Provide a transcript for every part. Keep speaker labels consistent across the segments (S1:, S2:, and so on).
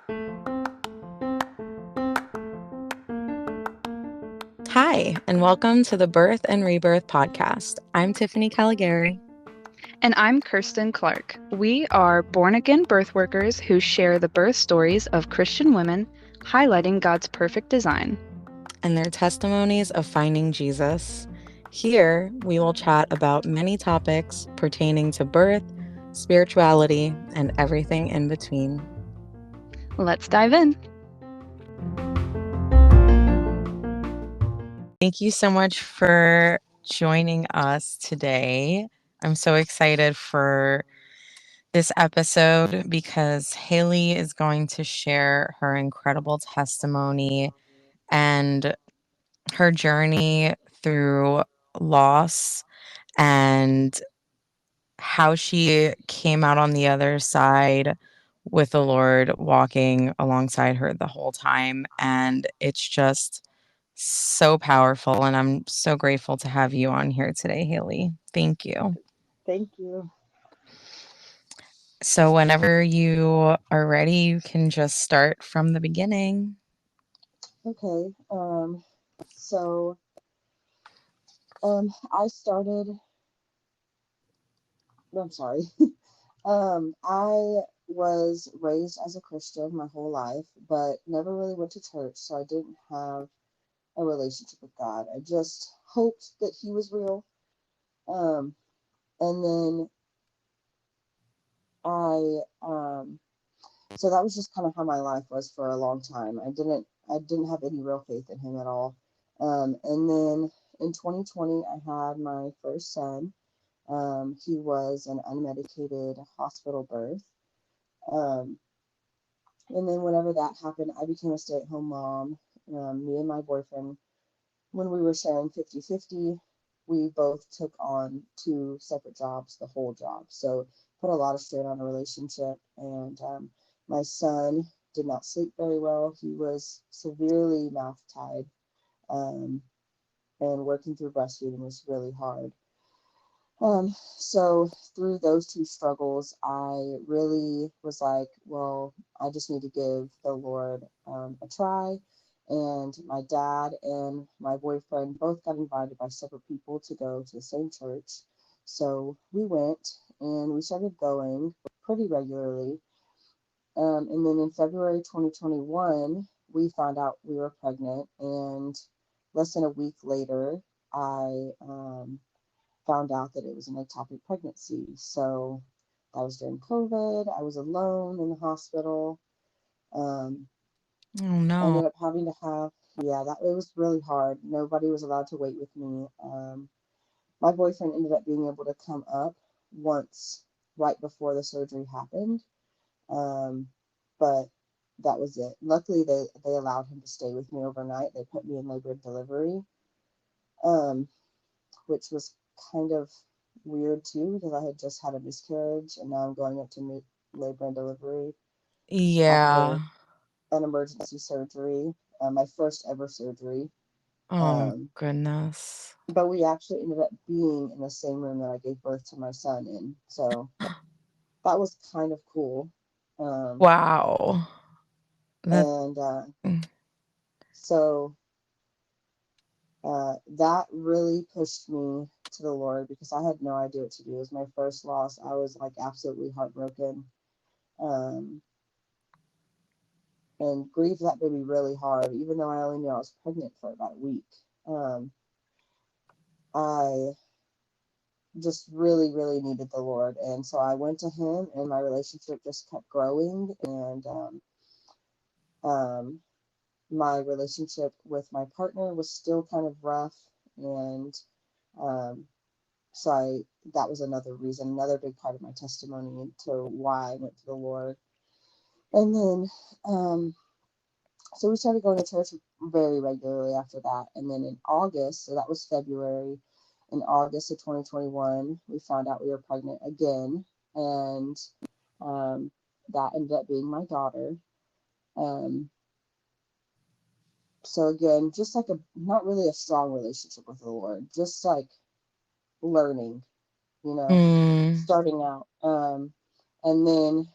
S1: Hi, and welcome to the Birth and Rebirth podcast. I'm Tiffany Caligari.
S2: And I'm Kirsten Clark. We are born again birth workers who share the birth stories of Christian women, highlighting God's perfect design.
S1: And their testimonies of finding Jesus. Here, we will chat about many topics pertaining to birth, spirituality, and everything in between.
S2: Let's dive in.
S1: Thank you so much for joining us today. I'm so excited for this episode because Haylie is going to share her incredible testimony and her journey through loss and how she came out on the other side with the Lord walking alongside her the whole time. And it's just so powerful. And I'm so grateful to have you on here today, Haylie. Thank you.
S3: Thank you.
S1: So, whenever you are ready, you can just start from the beginning.
S3: Okay. So I started. I'm sorry. I was raised as a Christian my whole life, but never really went to church, so I didn't have a relationship with God. I just hoped that He was real. Um, and then so that was just kind of how my life was for a long time. I didn't have any real faith in Him at all. And then in 2020, I had my first son. He was an unmedicated hospital birth. Um, and then whenever that happened, I became a stay-at-home mom. Me and my boyfriend, when we were sharing 50-50, we both took on two separate jobs, the whole job. So put a lot of strain on the relationship. And my son did not sleep very well. He was severely mouth-tied, um, and working through breastfeeding was really hard. So through those two struggles, I really was like, well, I just need to give the Lord a try. And my dad and my boyfriend both got invited by separate people to go to the same church. So we went and we started going pretty regularly. And then in February 2021, we found out we were pregnant. And less than a week later, I found out that it was an ectopic pregnancy. So that was during COVID. I was alone in the hospital. Um,
S1: Oh,
S3: I
S1: no.
S3: ended up having to have, yeah, that it was really hard. Nobody was allowed to wait with me. My boyfriend ended up being able to come up once right before the surgery happened. Um, but that was it. Luckily, they allowed him to stay with me overnight. They put me in labor and delivery. Um, which was kind of weird too because I had just had a miscarriage and now I'm going up to labor and delivery
S1: Yeah.
S3: after an emergency surgery, my first ever surgery.
S1: Oh,
S3: Um,
S1: goodness.
S3: but we actually ended up being in the same room that I gave birth to my son in. So that was kind of cool. Um,
S1: Wow. That
S3: and so that really pushed me to the Lord because I had no idea what to do. It was my first loss. I was like absolutely heartbroken. Um, and grieved that baby really hard, even though I only knew I was pregnant for about a week. Um, I just really, really needed the Lord. And so I went to Him, and my relationship just kept growing. And um, my relationship with my partner was still kind of rough. And um, so that was another reason, another big part of my testimony to why I went to the Lord. And then so we started going to church very regularly after that. And then in August, so that was February, in August of 2021, we found out we were pregnant again. And um, that ended up being my daughter. Um, so again, just like not really a strong relationship with the Lord, just like learning,
S1: mm,
S3: starting out. And then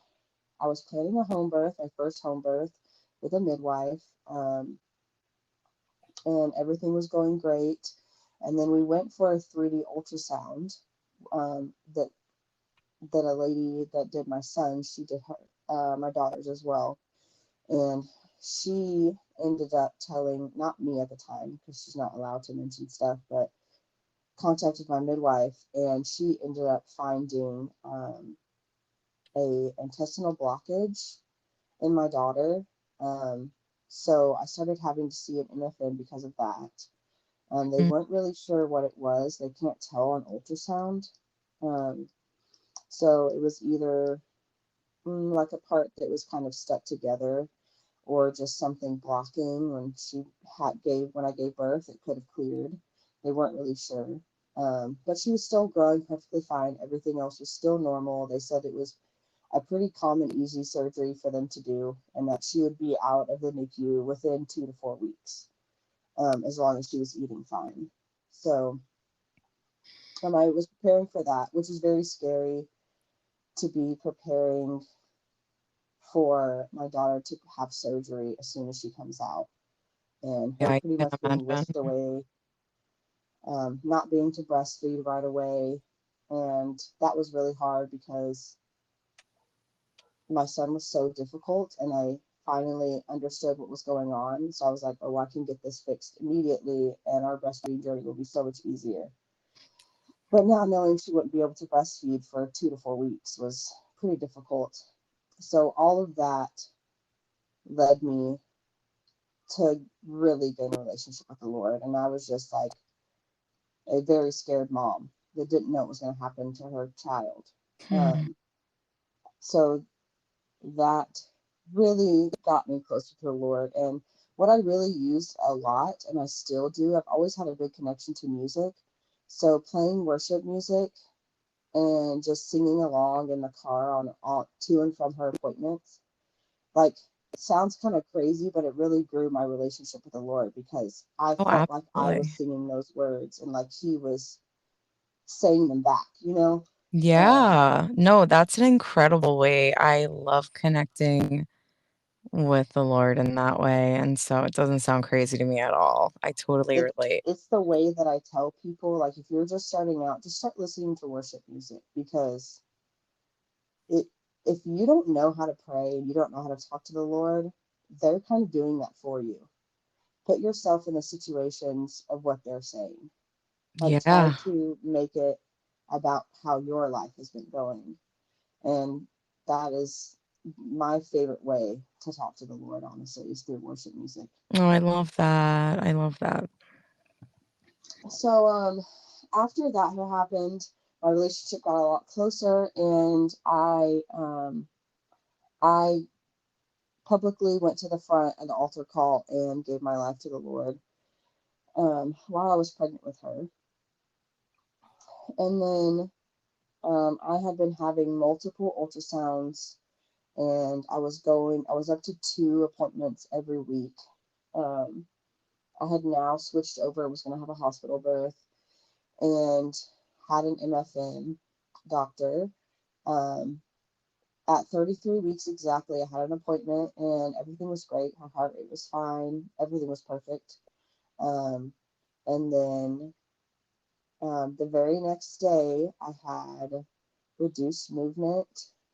S3: I was planning a home birth, my first home birth with a midwife, and everything was going great. And then we went for a 3D ultrasound that a lady that did my son, she did her my daughter's as well, and she ended up telling, not me at the time because she's not allowed to mention stuff, but contacted my midwife, and she ended up finding a intestinal blockage in my daughter. Um, so I started having to see an MFM because of that. They
S1: Mm.
S3: weren't really sure what it was. They can't tell on ultrasound. Um, so it was either like a part that was kind of stuck together, or just something blocking when when I gave birth. It could have cleared. They weren't really sure. But she was still growing perfectly fine. Everything else was still normal. They said it was a pretty common, easy surgery for them to do, and that she would be out of the NICU within 2 to 4 weeks, as long as she was eating fine. So I was preparing for that, which is very scary to be preparing for my daughter to have surgery as soon as she comes out, and
S1: Yeah,
S3: her
S1: I
S3: pretty
S1: can
S3: much being
S1: imagine.
S3: whisked away, not being to breastfeed right away. And that was really hard because my son was so difficult, and I finally understood what was going on. So I was like, oh, I can get this fixed immediately, and our breastfeeding journey will be so much easier. But now knowing she wouldn't be able to breastfeed for 2 to 4 weeks was pretty difficult. So all of that led me to really gain a relationship with the Lord. And I was just like a very scared mom that didn't know what was going to happen to her child.
S1: Hmm.
S3: Um, so that really got me closer to the Lord. And what I really used a lot, and I still do, I've always had a big connection to music. So playing worship music and just singing along in the car on to and from her appointments, like, sounds kind of crazy, but it really grew my relationship with the Lord because I
S1: Oh,
S3: felt like I was
S1: absolutely.
S3: singing those words and like He was saying them back, you know? Um,
S1: Yeah. No, that's an incredible way. I love connecting with the Lord in that way, and so it doesn't sound crazy to me at all. I totally
S3: it
S1: relate.
S3: it's the way that I tell people, like, if you're just starting out, just start listening to worship music, because it if you don't know how to pray and you don't know how to talk to the Lord, they're kind of doing that for you. Put yourself in the situations of what they're saying. Like, try
S1: Yeah.
S3: to make it about how your life has been going. And that is my favorite way to talk to the Lord, honestly, is through worship music.
S1: Oh, I love that. I love that.
S3: So after that had happened, my relationship got a lot closer, and I publicly went to the front of the altar call and gave my life to the Lord, while I was pregnant with her. And then I had been having multiple ultrasounds, and I was up to 2 appointments every week. Um, I had now switched over, was going to have a hospital birth, and had an MFM doctor. Um, at 33 weeks exactly, I had an appointment, and everything was great. Her heart rate was fine. Everything was perfect. Um, and then the very next day, I had reduced movement,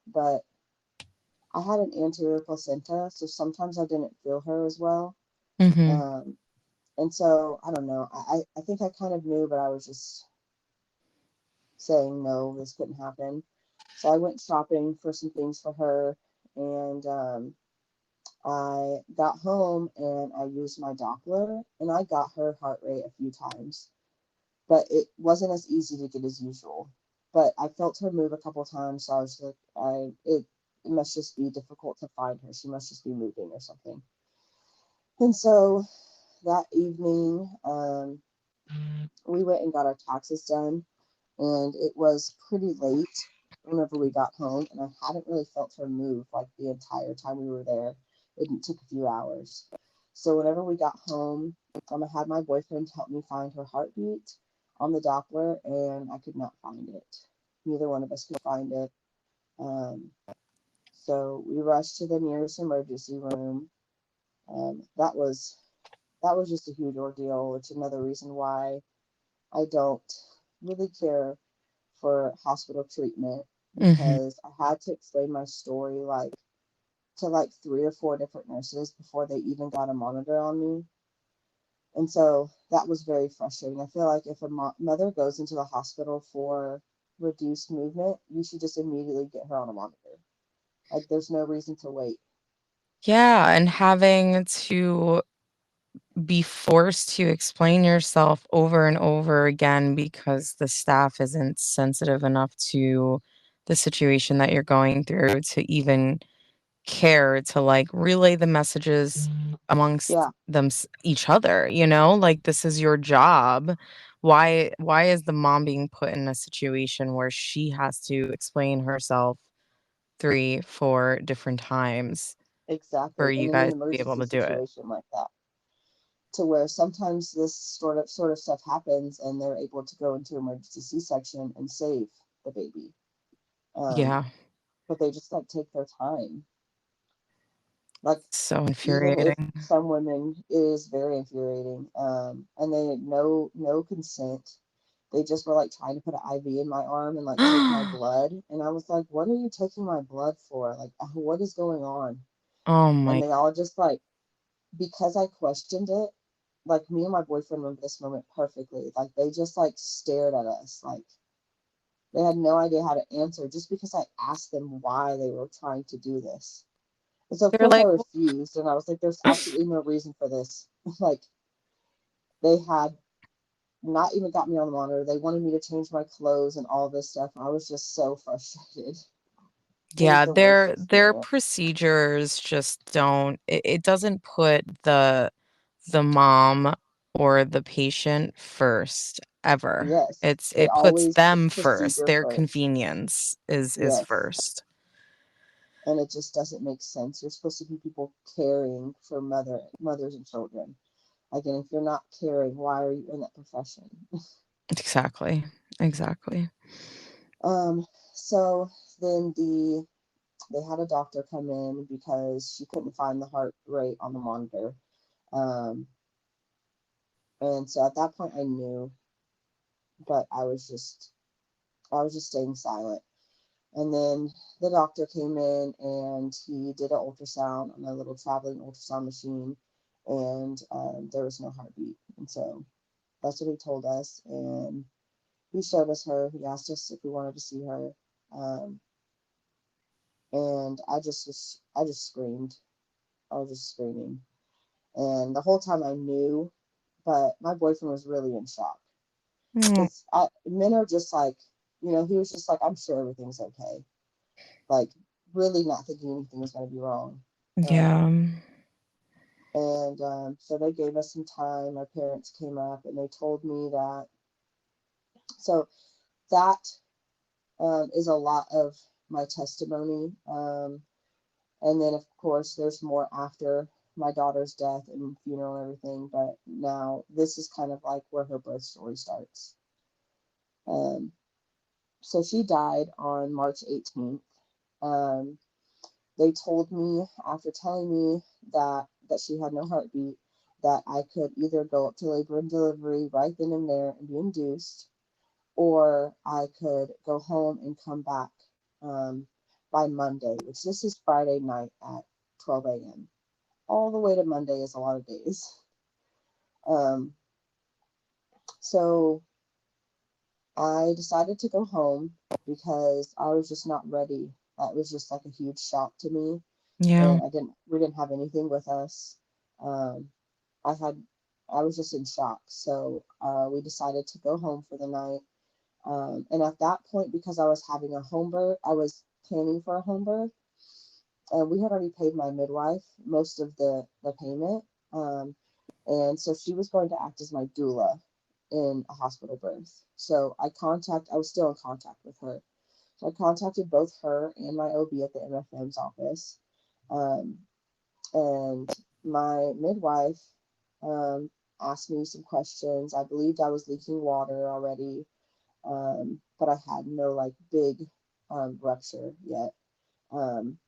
S3: but I had an anterior placenta, so sometimes I didn't feel her as well.
S1: Mhm.
S3: Um, and so I don't know. I think I kind of knew, but I was just saying no, this couldn't happen. So I went shopping for some things for her, and I got home and I used my Doppler, and I got her heart rate a few times, but it wasn't as easy to get as usual. But I felt her move a couple times, so I was like, it must just be difficult to find her. She must just be moving or something. And so that evening, we went and got our taxes done, and it was pretty late whenever we got home, and I hadn't really felt her move like the entire time we were there. It took a few hours. So whenever we got home, I had my boyfriend help me find her heartbeat on the Doppler, and I could not find it. Neither one of us could find it. Um, So we rushed to the nearest emergency room. That was just a huge ordeal. It's another reason why I don't really care for hospital treatment,
S1: Mhm.
S3: because I had to explain my story like to like three or four different nurses before they even got a monitor on me. And so that was very frustrating. I feel like if a mother goes into the hospital for reduced movement, you should just immediately get her on a monitor. Like, there's no reason to wait.
S1: Yeah, and having to be forced to explain yourself over and over again because the staff isn't sensitive enough to the situation that you're going through to even care to, like, relay the messages amongst
S3: Yeah,
S1: each other, you know? Like, this is your job. Why is the mom being put in a situation where she has to explain herself 3, 4 different times for
S3: exactly.
S1: you
S3: And in an
S1: guys to be able
S3: emergency
S1: to do it?
S3: situation like that, to where sometimes this sort of stuff happens and they're able to go into emergency C-section and save the baby. Um,
S1: Yeah,
S3: but they just like take their time. Like,
S1: so
S3: even if
S1: infuriating.
S3: some women, it is very infuriating. And they no consent. They just were like trying to put an IV in my arm and like take my blood, and I was like, "What are you taking my blood for? Like, what is going on?"
S1: Oh
S3: And
S1: my
S3: they all just like, because I questioned it, like me and my boyfriend remember this moment perfectly. Like, they just like stared at us, like they had no idea how to answer just because I asked them why they were trying to do this. And so of
S1: they're
S3: course I
S1: like,
S3: refused, and I was like, "There's absolutely no reason for this." Like, they had not even got me on the monitor. They wanted me to change my clothes and all this stuff. I was just so frustrated. It was
S1: yeah,
S3: the worst
S1: their
S3: experience.
S1: procedures just don't it doesn't put the mom or the patient first ever.
S3: Yes, they
S1: It puts
S3: always put
S1: them first.
S3: procedure
S1: Their
S3: first.
S1: convenience is
S3: Yes,
S1: first.
S3: and it just doesn't make sense. You're supposed to be people caring for mothers and children. Again, if you're not caring, why are you in that profession?
S1: Exactly. Exactly.
S3: Um, so then they had a doctor come in because she couldn't find the heart rate on the monitor. Um, and so at that point I knew, but I was just staying silent. And then the doctor came in and he did an ultrasound on a little traveling ultrasound machine, and there was no heartbeat. And so that's what he told us. And he showed us her. He asked us if we wanted to see her. Um, and I just screamed. I was just screaming. And the whole time I knew, but my boyfriend was really in shock,
S1: Mm,
S3: because men are just like, he was just like, "I'm sure everything's okay." Like, really not thinking anything was going to be wrong.
S1: yeah.
S3: Um, and so they gave us some time. My parents came up and they told me that. So that is a lot of my testimony. And then, of course, there's more after my daughter's death and funeral and everything. But now this is kind of like where her birth story starts. Um, so she died on March 18th. Um, They told me, after telling me that she had no heartbeat, that I could either go up to labor and delivery right then and there and be induced, or I could go home and come back um, by Monday, which this is Friday night at 12 a.m. All the way to Monday is a lot of days. Um, so I decided to go home because I was just not ready. That was just like a huge shock to me,
S1: Yeah.
S3: and we didn't have anything with us. Um, I had I was just in shock. So we decided to go home for the night. And at that point, because I was having a home birth, I was planning for a home birth, and we had already paid my midwife most of the payment. Um, and so she was going to act as my doula in a hospital birth. So I was still in contact with her. So I contacted both her and my OB at the MFM's office. Um, and my midwife um, asked me some questions. I believed I was leaking water already, but I had no like big rupture yet. Um,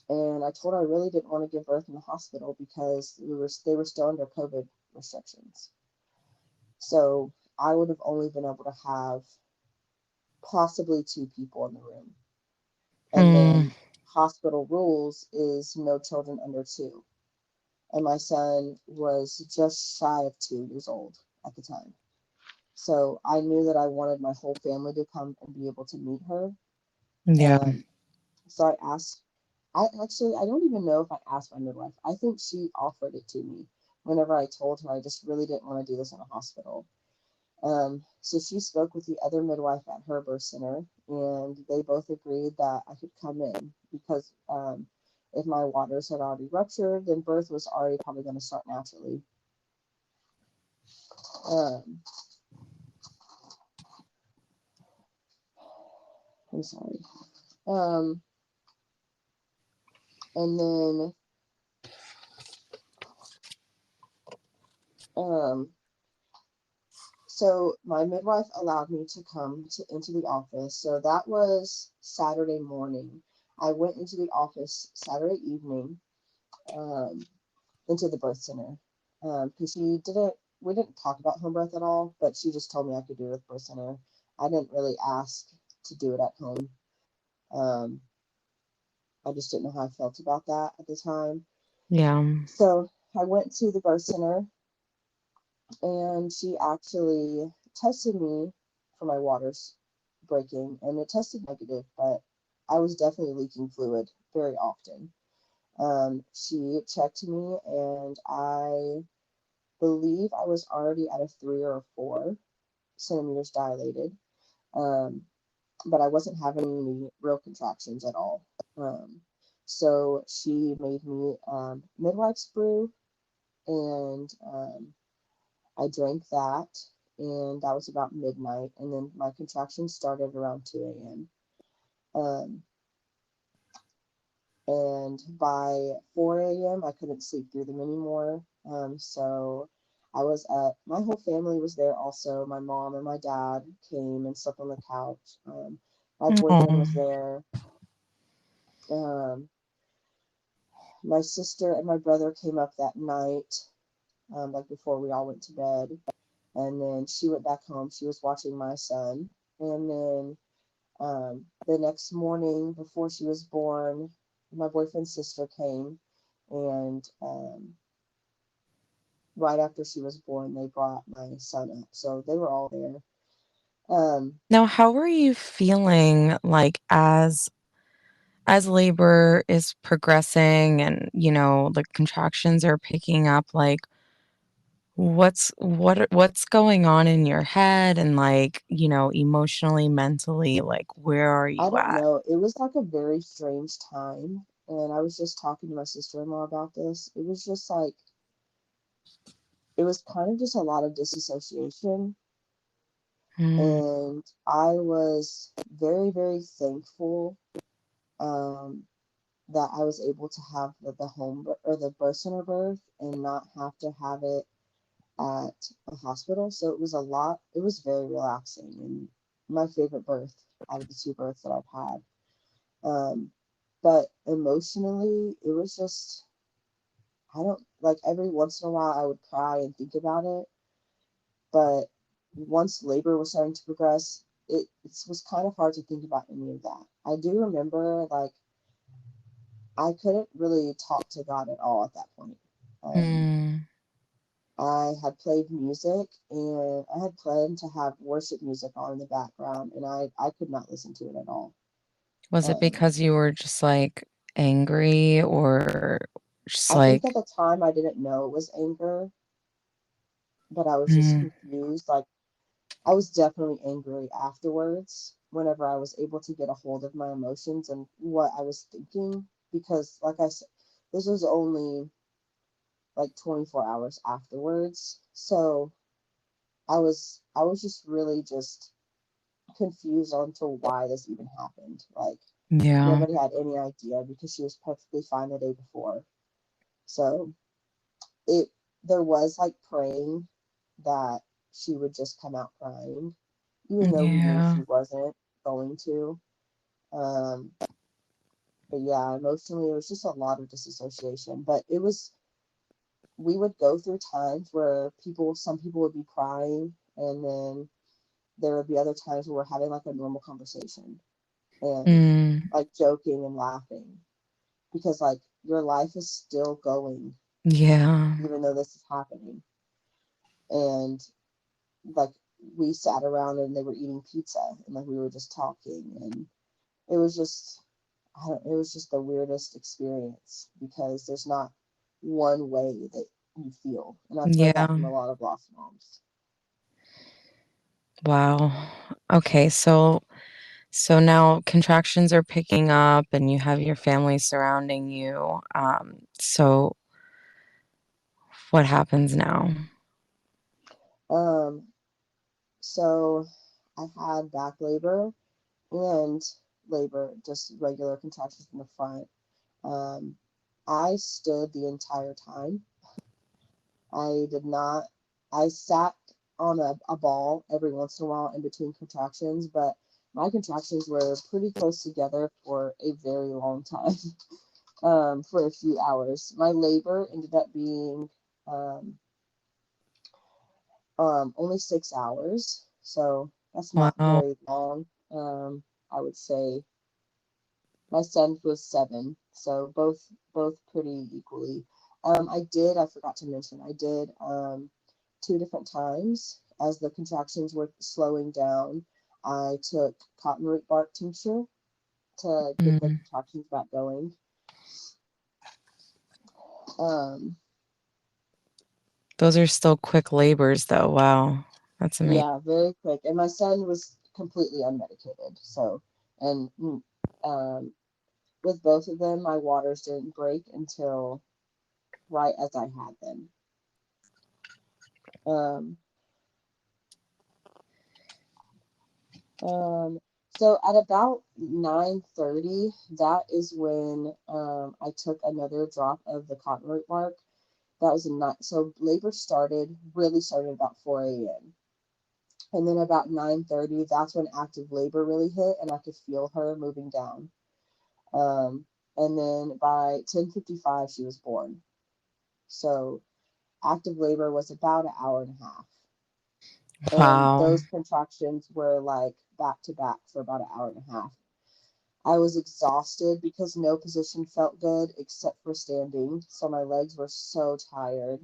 S3: And I told her I really didn't want to give birth in the hospital because they were still under COVID restrictions. So I would have only been able to have possibly two people in the room. And
S1: Mm,
S3: then hospital rules is no children under two. And my son was just shy of 2 years old at the time. So I knew that I wanted my whole family to come and be able to meet her.
S1: yeah.
S3: Um, so I asked, I don't even know if I asked my midwife. I think she offered it to me whenever I told her I just really didn't want to do this in a hospital. So she spoke with the other midwife at her birth center, and they both agreed that I could come in because if my waters had already ruptured, then birth was already probably going to start naturally. Um, I'm sorry. Um, and then um, so my midwife allowed me to come into the office. So that was Saturday morning. I went into the office Saturday evening, um, into the birth center, because we didn't talk about home birth at all, but she just told me I could do it with birth center. I didn't really ask to do it at home. Um, I just didn't know how I felt about that at the time.
S1: Yeah.
S3: So I went to the birth center, and she actually tested me for my waters breaking, and it tested negative, but I was definitely leaking fluid very often. She checked me, and I believe I was already at a 3 or 4 centimeters dilated, um, but I wasn't having any real contractions at all. Um, so she made me midwife's brew, and I drank that, and that was about midnight. And then my contractions started around 2 a.m. Um, and by 4 a.m., I couldn't sleep through them anymore. So my whole family was there also. My mom and my dad came and slept on the couch. My boyfriend
S1: Oh,
S3: was there. Um, my sister and my brother came up that night, like before we all went to bed. And then she went back home. She was watching my son. And then the next morning, before she was born, my boyfriend's sister came, and right after she was born, they brought my son up. So they were all there. Um,
S1: now how are you feeling like as labor is progressing and, the contractions are picking up, like what's going on in your head and like, emotionally, mentally, like where are
S3: I
S1: you
S3: don't
S1: at?
S3: know. It was like a very strange time. And I was just talking to my sister in law about this. It was just like, it was kind of just a lot of disassociation.
S1: Mm,
S3: And I was very, very thankful um, that I was able to have the or the birth center birth and not have to have it at a hospital. So it was very relaxing and my favorite birth out of the two births that I've had. Um, but emotionally, it was just, I don't like every once in a while I would cry and think about it. But once labor was starting to progress, it was kind of hard to think about any of that. I do remember like I couldn't really talk to God at all at that point. Um,
S1: mm.
S3: I had played music and I had planned to have worship music on in the background, and I could not listen to it at all.
S1: Was it
S3: Um,
S1: because you were just like angry or just
S3: I think
S1: like,
S3: at the time I didn't know it was anger, but I was just
S1: mm,
S3: confused. Like, I was definitely angry afterwards whenever I was able to get a hold of my emotions and what I was thinking, because, like I said, this was only like 24 hours afterwards. So I was just really just confused on to why this even happened. Like
S1: yeah,
S3: nobody had any idea because she was perfectly fine the day before. So it there was like praying that she would just come out crying, even though we knew
S1: yeah,
S3: she wasn't going to. Um, But yeah, emotionally, it was just a lot of disassociation. But it was, we would go through times where some people would be crying, and then there would be other times where we're having like a normal conversation and
S1: Mm,
S3: like joking and laughing because like your life is still going
S1: yeah.
S3: even though this is happening. And like we sat around and they were eating pizza and like we were just talking, and it was just, it was just the weirdest experience because there's not one way that you feel, and I've heard that
S1: Yeah.
S3: from a lot of lost moms.
S1: Wow. Okay, so now contractions are picking up and you have your family surrounding you. So what happens now?
S3: um so I had back labor and labor, just regular contractions in the front. um I stood the entire time. I did not. I sat on a ball every once in a while in between contractions, but my contractions were pretty close together for a very long time, for a few hours. My labor ended up being um, only 6 hours, so that's not
S1: Wow.
S3: very long. I would say my son was 7, so both pretty equally. I forgot to mention, I did 2 different times as the contractions were slowing down. I took cotton root bark tincture to get the
S1: Mm,
S3: contractions back going. Um,
S1: those are still quick labors though. Wow. That's amazing.
S3: yeah, very quick. And my son was completely unmedicated, so and um, with both of them, my waters didn't break until right as I had them. Um, so at about 9:30, that is when I took another drop of the cotton root bark. That was a night. So labor really started about 4 a.m. And then about 9:30, that's when active labor really hit, and I could feel her moving down. Um, and then by 10:55, she was born. So active labor was about an hour and a half. And
S1: Wow.
S3: those contractions were like back to back for about an hour and a half. I was exhausted because no position felt good except for standing, so my legs were so tired.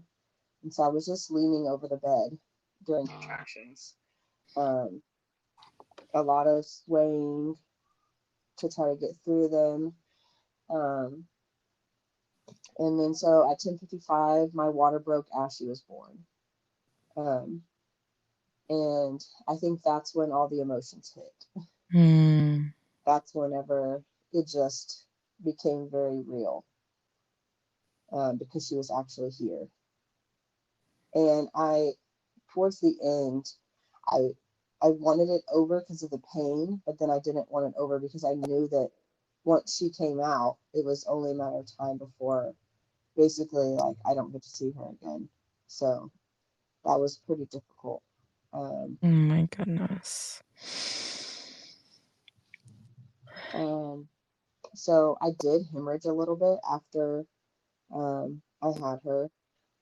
S3: And so I was just leaning over the bed during contractions. Um, a lot of swaying to try to get through them. Um, and then so at 10:55, my water broke as she was born. Um, and I think that's when all the emotions hit.
S1: Mm,
S3: That's whenever it just became very real, because she was actually here. And towards the end, I I wanted it over because of the pain, but then I didn't want it over because I knew that once she came out, it was only a matter of time before basically like I don't get to see her again. So that was pretty difficult. Um,
S1: oh my goodness.
S3: um, so I did hemorrhage a little bit after I had her,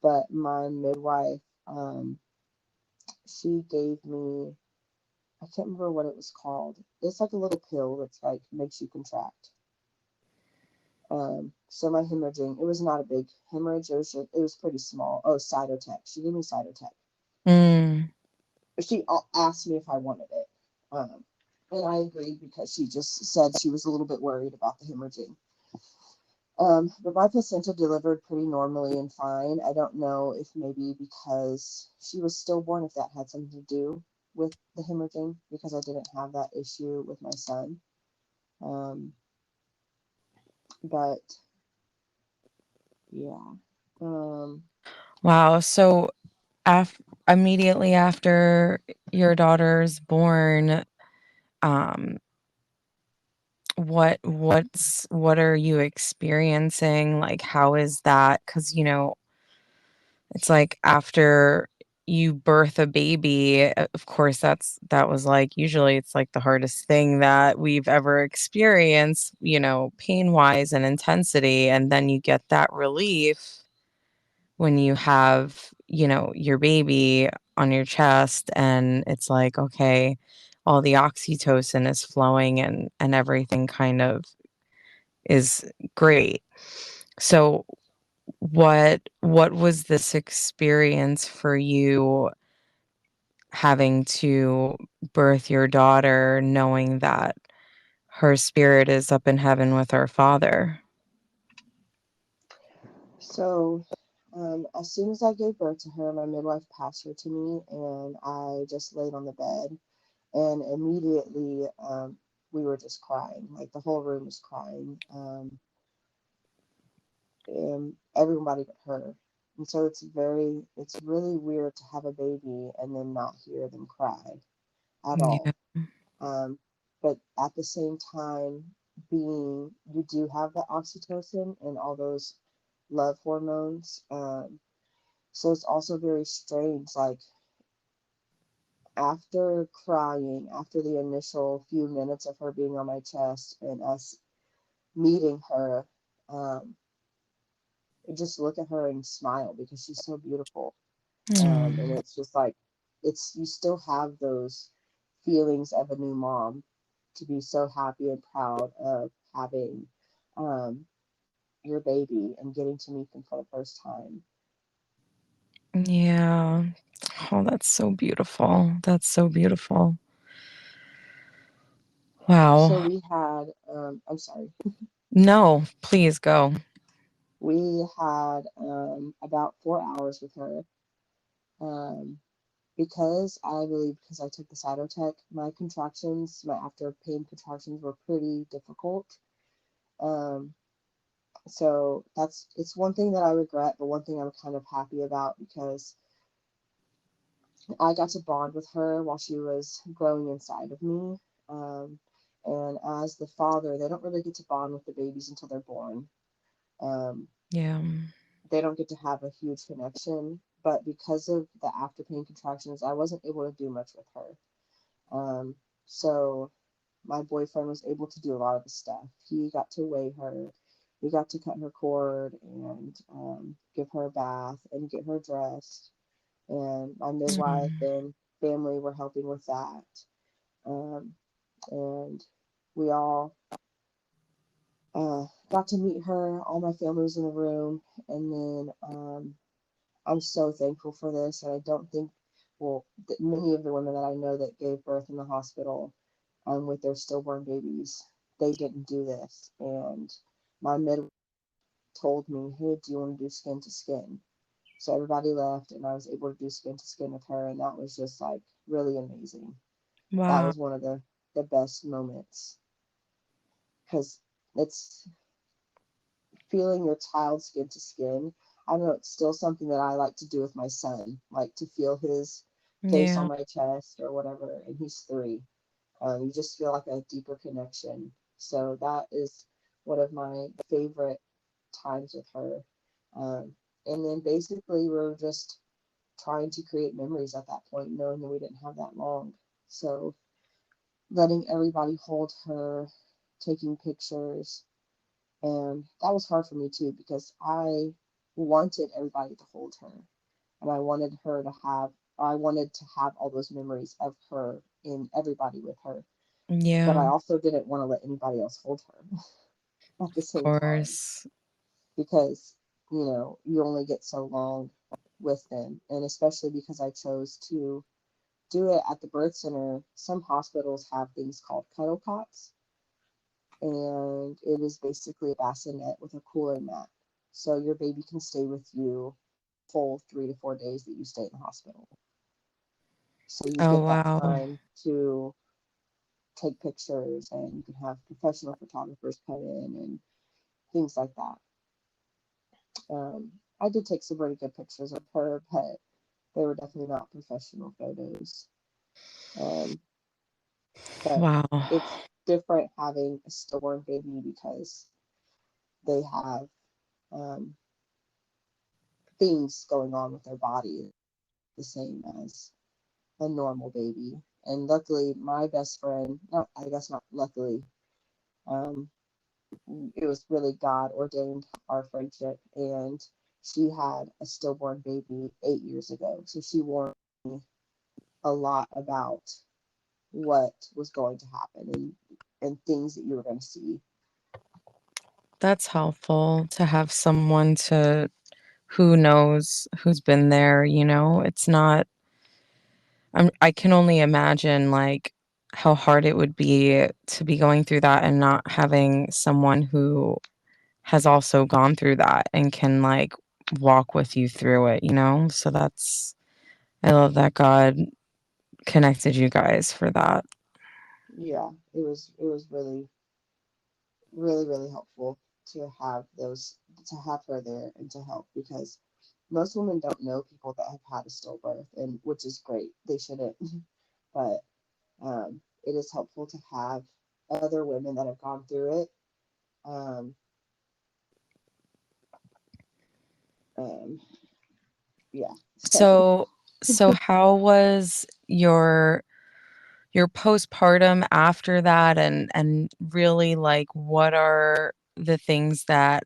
S3: but my midwife, she gave me, I can't remember what it was called. It's like a little pill that's like makes you contract. So my hemorrhaging, it was not a big hemorrhage. It was pretty small. Oh, Cytotec. She gave me Cytotec.
S1: Mm,
S3: She asked me if I wanted it, and I agreed because she just said she was a little bit worried about the hemorrhaging. But my placenta delivered pretty normally and fine. I don't know if maybe because she was stillborn, if that had something to do with the hemorrhaging, because I didn't have that issue with my son. Um, but yeah. Um,
S1: wow. So immediately after your daughter's born, um, what are you experiencing? Like, how is that? Because, it's like after. you birth a baby, of course, that was, like usually it's, like, the hardest thing that we've ever experienced, pain-wise and intensity, and then you get that relief when you have, your baby on your chest, and it's like, okay, all the oxytocin is flowing and everything kind of is great. So, what was this experience for you having to birth your daughter knowing that her spirit is up in heaven with her father?
S3: So, as soon as I gave birth to her, my midwife passed her to me, and I just laid on the bed, and immediately we were just crying. Like the whole room was crying, and everybody but her. And so it's really weird to have a baby and then not hear them cry at
S1: Yeah.
S3: all. Um, but at the same time, you do have the oxytocin and all those love hormones. So it's also very strange. Like after crying, after the initial few minutes of her being on my chest and us meeting her, um, just look at her and smile because she's so beautiful. And
S1: Mm.
S3: it's just like, you still have those feelings of a new mom to be so happy and proud of having um, your baby and getting to meet them for the first time.
S1: Yeah. Oh, that's so beautiful. That's so beautiful.
S3: So
S1: Wow.
S3: we had, I'm sorry,
S1: No, please go.
S3: we had about 4 hours with her. Um, because I believe because I took the cytotech, my contractions, my after pain contractions were pretty difficult. Um, so it's one thing that I regret, but one thing I'm kind of happy about because I got to bond with her while she was growing inside of me. Um, and as the father, they don't really get to bond with the babies until they're born. Um,
S1: Yeah.
S3: they don't get to have a huge connection. But because of the after pain contractions, I wasn't able to do much with her. So my boyfriend was able to do a lot of the stuff. He got to weigh her, we got to cut her cord and give her a bath and get her dressed. And my midwife
S1: Mm.
S3: and family were helping with that. Um, and we all got to meet her. All my family was in the room. And then I'm so thankful for this. And I don't think, well, many of the women that I know that gave birth in the hospital with their stillborn babies, they didn't do this. And my midwife told me, hey, do you want to do skin to skin? So everybody left, and I was able to do skin to skin with her. And that was just like really amazing. That
S1: Wow.
S3: was one of the best moments because it's feeling your child skin to skin. I don't know, it's still something that I like to do with my son, like to feel his face on
S1: Yeah.
S3: my chest or whatever. And he's 3. You just feel like a deeper connection. So that is one of my favorite times with her. Um, and then basically, we're just trying to create memories at that point, knowing that we didn't have that long. So letting everybody hold her, taking pictures, and that was hard for me too because I wanted everybody to hold her, and I wanted to have all those memories of her and everybody with her, but
S1: Yeah.
S3: I
S1: Of
S3: also didn't want to let anybody else hold her at the same time
S1: course.
S3: because you only get so long with them, and especially because I chose to do it at the birth center. Some hospitals have things called cuddle cots, and it is basically a bassinet with a cooling mat, so your baby can stay with you full 3 to 4 days that you stay in the hospital. So you
S1: Oh,
S3: get that
S1: wow.
S3: time to take pictures, and you can have professional photographers come in and things like that. I did take some really good pictures of her, but they were definitely not professional photos. Um, but
S1: Wow.
S3: it's different having a stillborn baby because they have um, things going on with their body. the same as a normal baby. And luckily, my best friend, no, I guess not luckily, um, it was really God ordained our friendship. And she had a stillborn baby 8 years ago. So she warned me a lot about what was going to happen and things that you were going to see.
S1: That's helpful to have someone to who knows, who's been there, you know? It's not I can only imagine, like, how hard it would be to be going through that and not having someone who has also gone through that and can, like, walk with you through it, you know? So that's I love that God connected you guys for that.
S3: Yeah, it was really really helpful to have those to have her there and to help because most women don't know people that have had a stillbirth and which is great. They shouldn't, but it is helpful to have other women that have gone through it. Um, um, yeah, so
S1: So how was your postpartum after that and really, like, what are the things that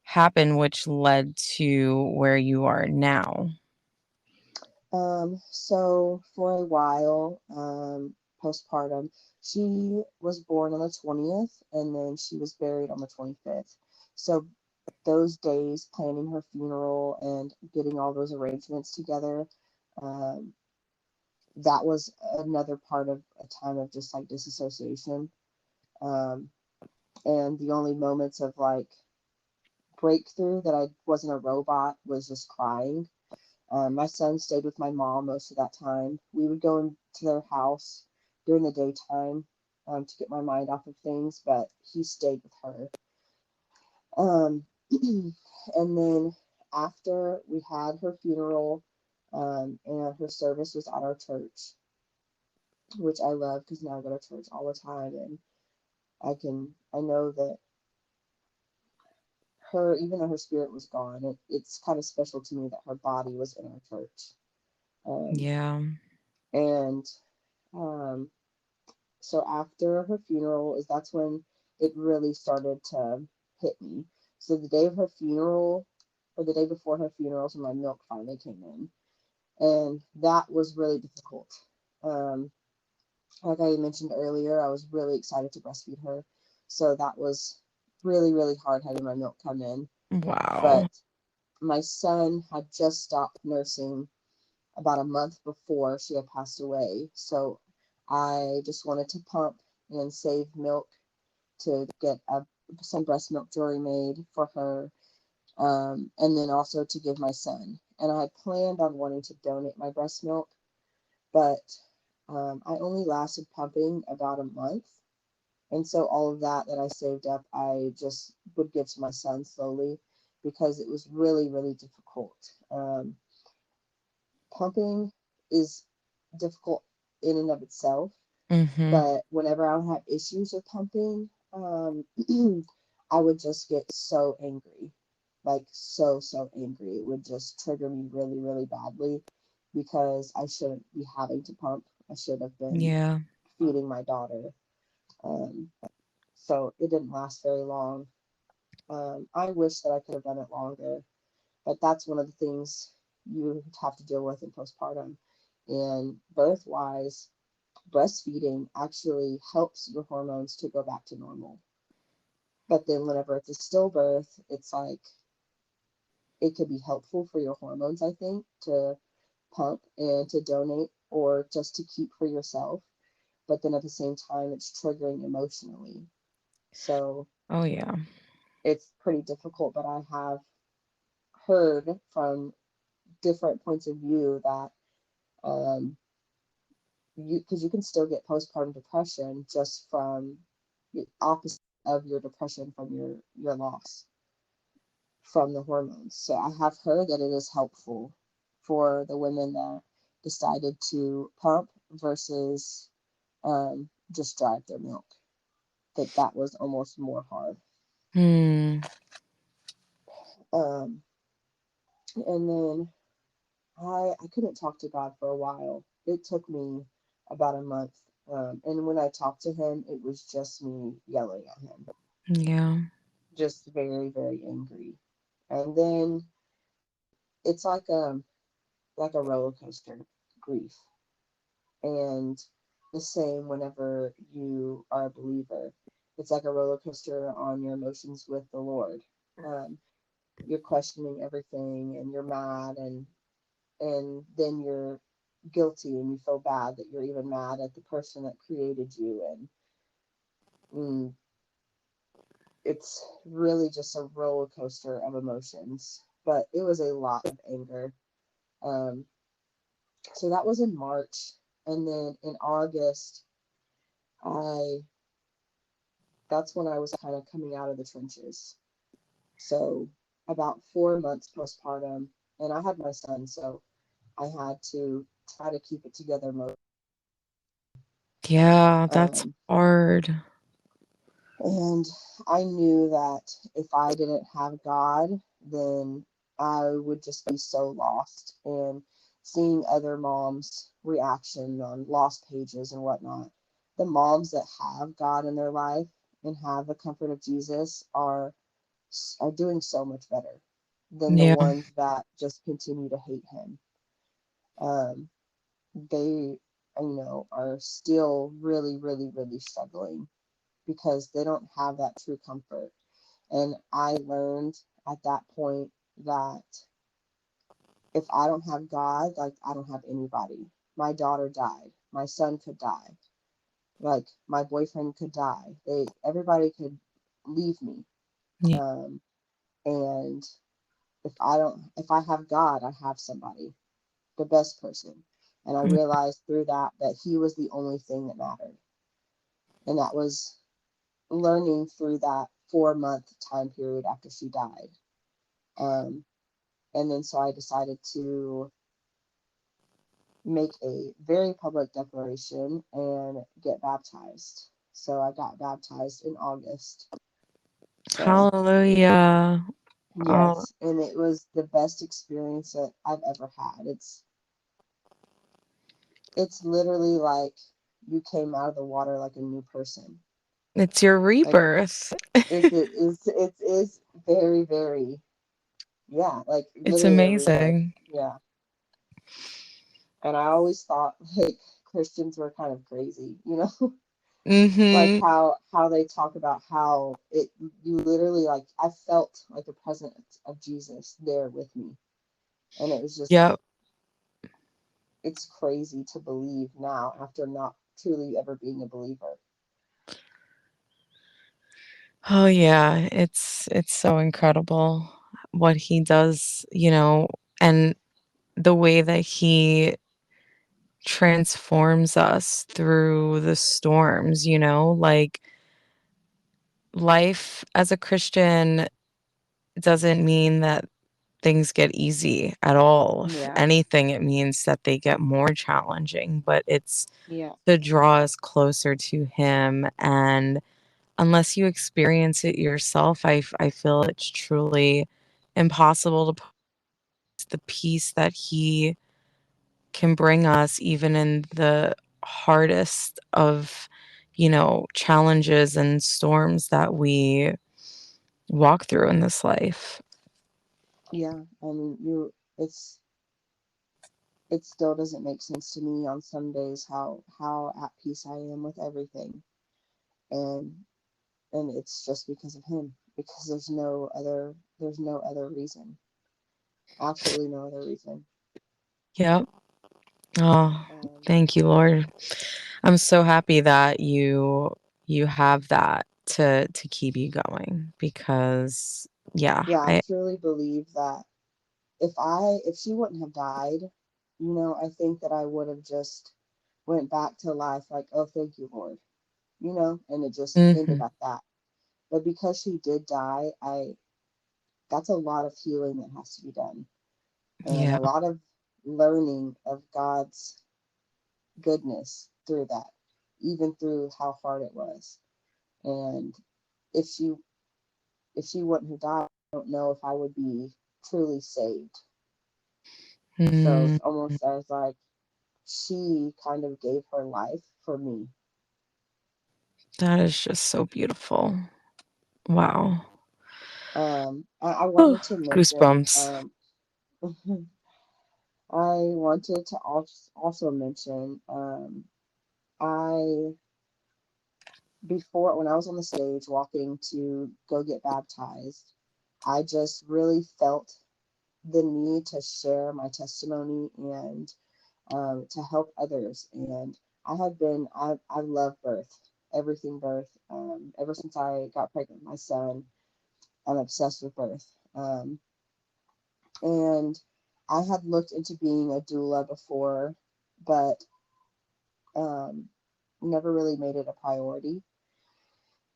S1: happened which led to where you are now?
S3: so for a while, postpartum, she was born on the 20th and then she was buried on the 25th. So those days, planning her funeral and getting all those arrangements together, um, that was another part of a time of just like disassociation. Um, and the only moments of like breakthrough that I wasn't a robot was just crying. My son stayed with my mom most of that time. We would go into their house during the daytime to get my mind off of things, but he stayed with her. And then after we had her funeral, and her service was at our church, which I love because now I go to church all the time, and I know that her, even though her spirit was gone, it's kind of special to me that her body was in our church. Um,
S1: Yeah.
S3: and um, so after her funeral is that's when it really started to hit me. So the day of her funeral, or the day before her funeral, is when my milk finally came in, and that was really difficult. Um, like I mentioned earlier, I was really excited to breastfeed her, so that was really hard having my milk come in.
S1: Wow.
S3: But my son had just stopped nursing about a month before she had passed away, so I just wanted to pump and save milk to get some breast milk jewelry made for her, and then also to give my son. And I had planned on wanting to donate my breast milk, but I only lasted pumping about a month. And so all of that I saved up, I just would give to my son slowly because it was really difficult. Pumping is difficult in and of itself,
S1: Mhm.
S3: but whenever I would have issues with pumping, I would just get so angry, like so angry. It would just trigger me really badly because I shouldn't be having to pump. I should have been
S1: Yeah.
S3: feeding my daughter. Um, so it didn't last very long. I wish that I could have done it longer, but that's one of the things you have to deal with in postpartum. And birth wise, breastfeeding actually helps your hormones to go back to normal. But then whenever it's a stillbirth, it's like it could be helpful for your hormones, I think, to pump and to donate or just to keep for yourself. But then at the same time, it's triggering emotionally. So
S1: Oh, yeah.
S3: it's pretty difficult, but I have heard from different points of view that um, because you can still get postpartum depression just from the opposite of your depression from your loss from the hormones. So I have heard that it is helpful for the women that decided to pump versus just drive their milk. That was almost more hard.
S1: Hmm.
S3: Um, and then I couldn't talk to God for a while. It took me about a month. And when I talked to him, it was just me yelling at him,
S1: Yeah.
S3: just very, very angry. And then it's like a roller coaster grief. And the same whenever you are a believer. It's like a roller coaster on your emotions with the Lord. Um, you're questioning everything and you're mad and then you're guilty and you feel bad that you're even mad at the person that created you and it's really just a roller coaster of emotions, but it was a lot of anger. um, so that was in March, and then in August I that's when I was kind of coming out of the trenches. So about 4 months postpartum, and I had my son, so I had to try to keep it together most.
S1: Yeah, that's
S3: um,
S1: hard.
S3: And I knew that if I didn't have God, then I would just be so lost. And seeing other moms' reaction on lost pages and whatnot, the moms that have God in their life and have the comfort of Jesus are doing so much better than the
S1: Yeah.
S3: ones that just continue to hate him. Um, they, are still really, really, really struggling because they don't have that true comfort. And I learned at that point that if I don't have God, like I don't have anybody. My daughter died. My son could die. Like my boyfriend could die. Everybody could leave me.
S1: Yeah.
S3: Um, and if I have God, I have somebody, the best person. And I realized through that he was the only thing that mattered. And that was learning through that 4 month time period after she died. Um, and then so I decided to make a very public declaration and get baptized. So I got baptized in August. So
S1: Hallelujah. Oh,
S3: yes, and it was the best experience that I've ever had. It's literally like you came out of the water like a new person.
S1: it's your
S3: Like
S1: rebirth.
S3: it is very, very, yeah, like
S1: It's
S3: literally every word.
S1: amazing.
S3: Yeah. And I always thought like Christians were kind of crazy, like
S1: Mhm.
S3: how they talk about how it you literally like I felt like the presence of Jesus there with me. And it was just
S1: Yep.
S3: it's crazy to believe now after not truly ever being a believer.
S1: Oh yeah, it's so incredible what he does, and the way that he transforms us through the storms, like life as a Christian doesn't mean that things get easy at all. If
S3: Yeah.
S1: anything, it means that they get more challenging, but it's
S3: Yeah.
S1: to draw us closer to him. And unless you experience it yourself, I feel it's truly impossible to put the peace that he can bring us even in the hardest of, challenges and storms that we walk through in this life.
S3: Yeah. I mean, it still doesn't make sense to me on some days how at peace I am with everything. And and it's just because of him, because there's no other reason. Absolutely no other reason.
S1: Yep. Oh,
S3: um
S1: thank you, Lord. I'm so happy that you have that to keep you going because yeah,
S3: yeah, I
S1: I
S3: truly believe that if she wouldn't have died, I think that I would have just went back to life like, oh, thank you, Lord, and it just ended
S1: mhm,
S3: at that. But because she did die, I that's a lot of healing that has to be done, and a
S1: yeah,
S3: lot of learning of God's goodness through that, even through how hard it was. And if she wouldn't have died, I don't know if I would be truly saved. So it's
S1: Mm,
S3: almost as like she kind of gave her life for me.
S1: that is just so beautiful. Wow.
S3: I
S1: Oh,
S3: wanted to mention,
S1: goosebumps.
S3: I wanted to also mention, I before when I was on the stage walking to go get baptized, I just really felt the need to share my testimony and to help others. And I love birth, everything birth. Ever since I got pregnant with my son, I'm obsessed with birth. And I had looked into being a doula before, but um, never really made it a priority.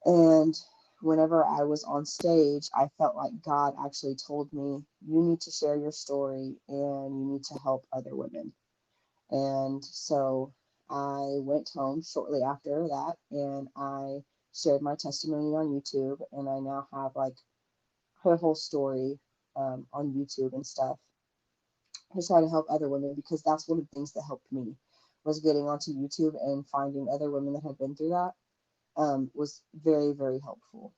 S3: And whenever I was on stage, I felt like God actually told me, you need to share your story and you need to help other women. And so I went home shortly after that and I shared my testimony on YouTube. And I now have like her whole story on YouTube and stuff to try to help other women, because that's one of the things that helped me was getting onto YouTube and finding other women that had been through that was very, very helpful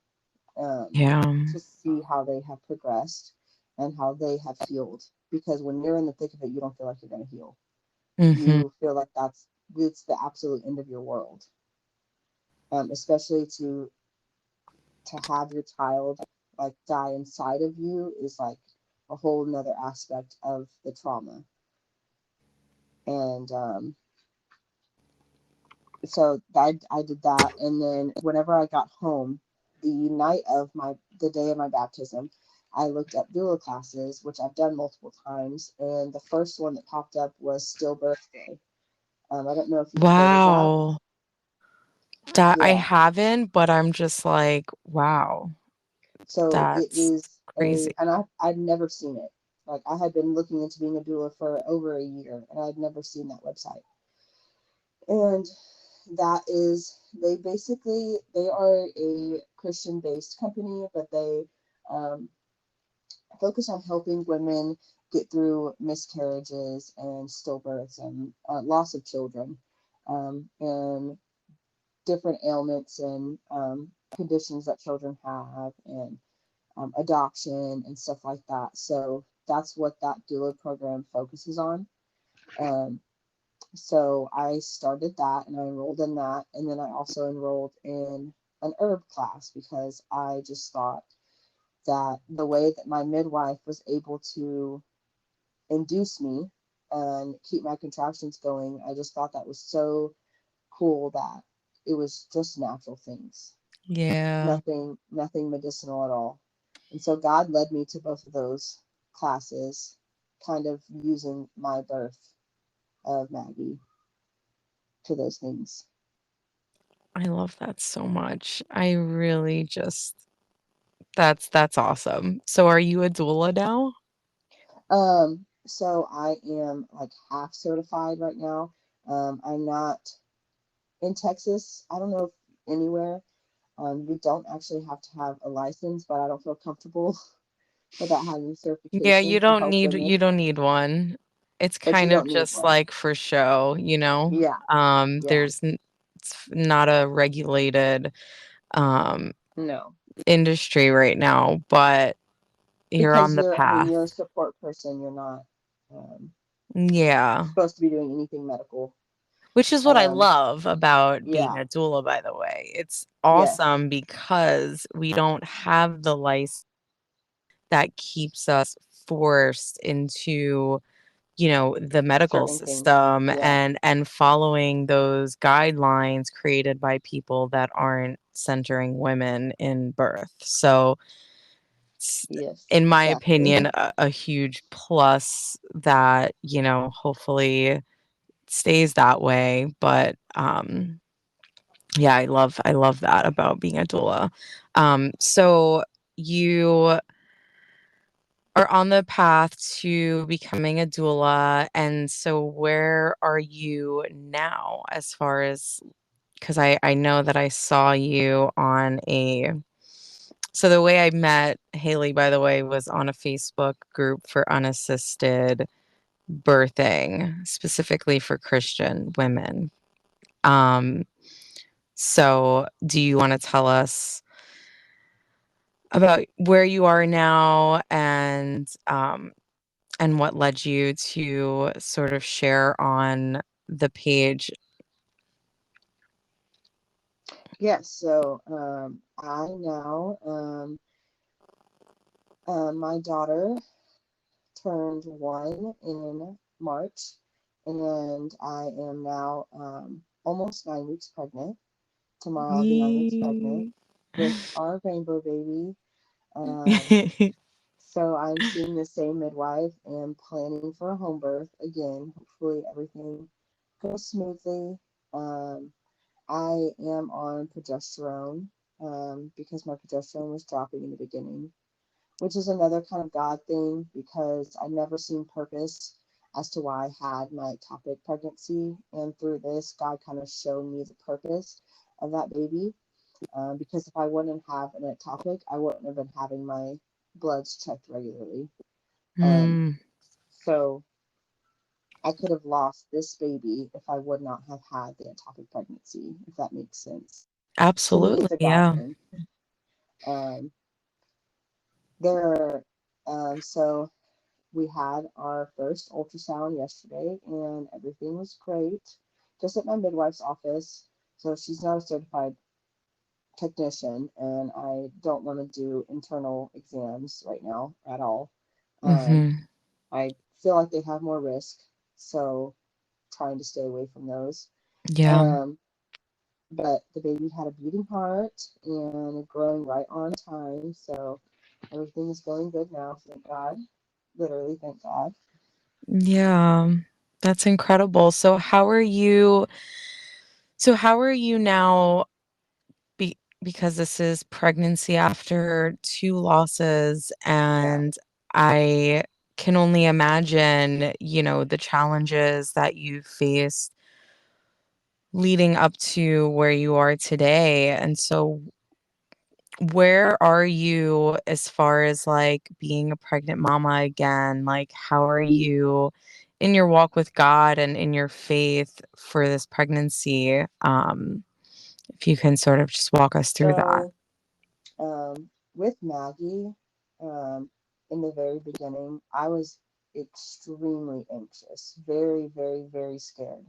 S3: um,
S1: Yeah.
S3: to see how they have progressed and how they have healed. Because when you're in the thick of it, you don't feel like you're going to heal.
S1: Mhm.
S3: You feel like it's the absolute end of your world, especially to have your child like die inside of you is like a whole nother aspect of the trauma. And so I did that, and then whenever I got home, the day of my baptism, I looked up doula classes, which I've done multiple times, and the first one that popped up was Stillbirth Day. I don't know if you've heard of that.
S1: Wow. That I
S3: Yeah.
S1: haven't, but I'm just like, wow,
S3: So it
S1: that's
S3: is
S1: crazy.
S3: and I'd never seen it. Like I had been looking into being a doula for over a year, and I'd never seen that website. And that is they are a Christian based company, but they um, focus on helping women get through miscarriages and stillbirths and loss of children, and different ailments and conditions that children have, and adoption and stuff like that. So that's what that doula program focuses on. Um, so I started that and I enrolled in that. And then I also enrolled in an herb class because I just thought that the way that my midwife was able to induce me and keep my contractions going, I just thought that was so cool that it was just natural things,
S1: Yeah,
S3: nothing medicinal at all. And so God led me to both of those classes, kind of using my birth of Maggie to those things.
S1: I love that so much. I really just that's awesome. So are you a doula now?
S3: So I am like half certified right now. I'm not in Texas. I don't know if anywhere. You don't actually have to have a license, but I don't feel comfortable without having
S1: Yeah,
S3: certification to help
S1: you
S3: women.
S1: don't need one. It's
S3: But you
S1: kind of
S3: don't need
S1: just
S3: one.
S1: like for show, you know?
S3: Yeah, yeah,
S1: It's not a regulated um
S3: no.
S1: industry right now, but you're
S3: Because
S1: on the
S3: when
S1: path.
S3: you're a support person, you're not um,
S1: Yeah.
S3: supposed to be doing anything medical.
S1: Which is what I
S3: Um,
S1: love about being
S3: yeah,
S1: a doula, by the way. It's
S3: yes,
S1: awesome because we don't have the license that keeps us forced into, the medical
S3: certain things.
S1: system
S3: Yeah,
S1: and following those guidelines created by people that aren't centering women in birth. So, it's,
S3: yes,
S1: in my
S3: exactly.
S1: opinion, a huge plus that, hopefully stays that way. But yeah, I love that about being a doula. So you are on the path to becoming a doula, and so where are you now as far as, because I know that I saw you on a, so the way I met Haley, by the way, was on a Facebook group for unassisted birthing, specifically for Christian women. Um, so do you want to tell us about where you are now and what led you to sort of share on the page?
S3: Yes, so I now, my daughter turned 1 in March, and I am now almost 9 weeks pregnant. Tomorrow I'll be 9 weeks pregnant
S1: Yee.
S3: with our rainbow baby. Um, so I'm seeing the same midwife and planning for a home birth again. Hopefully everything goes smoothly. Um, I am on progesterone because my progesterone was dropping in the beginning, which is another kind of God thing because I never seen purpose as to why I had my ectopic pregnancy. And through this, God kind of showed me the purpose of that baby. Because if I wouldn't have an ectopic, I wouldn't have been having my bloods checked regularly. Um,
S1: Mm,
S3: so I could have lost this baby if I would not have had the ectopic pregnancy, if that makes sense. To me,
S1: absolutely,
S3: it's a God
S1: yeah.
S3: thing. Um, there, so we had our first ultrasound yesterday, and everything was great. Just at my midwife's office. So she's not a certified technician, and I don't want to do internal exams right now at all. Um,
S1: Mhm.
S3: I feel like they have more risk, so trying to stay away from those.
S1: Yeah.
S3: Um, but the baby had a beating heart and growing right on time, so everything is going good now. Thank God, literally, thank God.
S1: Yeah. That's incredible. So how are you now because this is pregnancy after 2 losses,
S3: Yeah.
S1: and I can only imagine, the challenges that you faced leading up to where you are today. And so where are you as far as, like, being a pregnant mama again? Like, how are you in your walk with God and in your faith for this pregnancy? If you can sort of just walk us through that.
S3: So, with Maggie, in the very beginning, I was extremely anxious, very, very, very scared,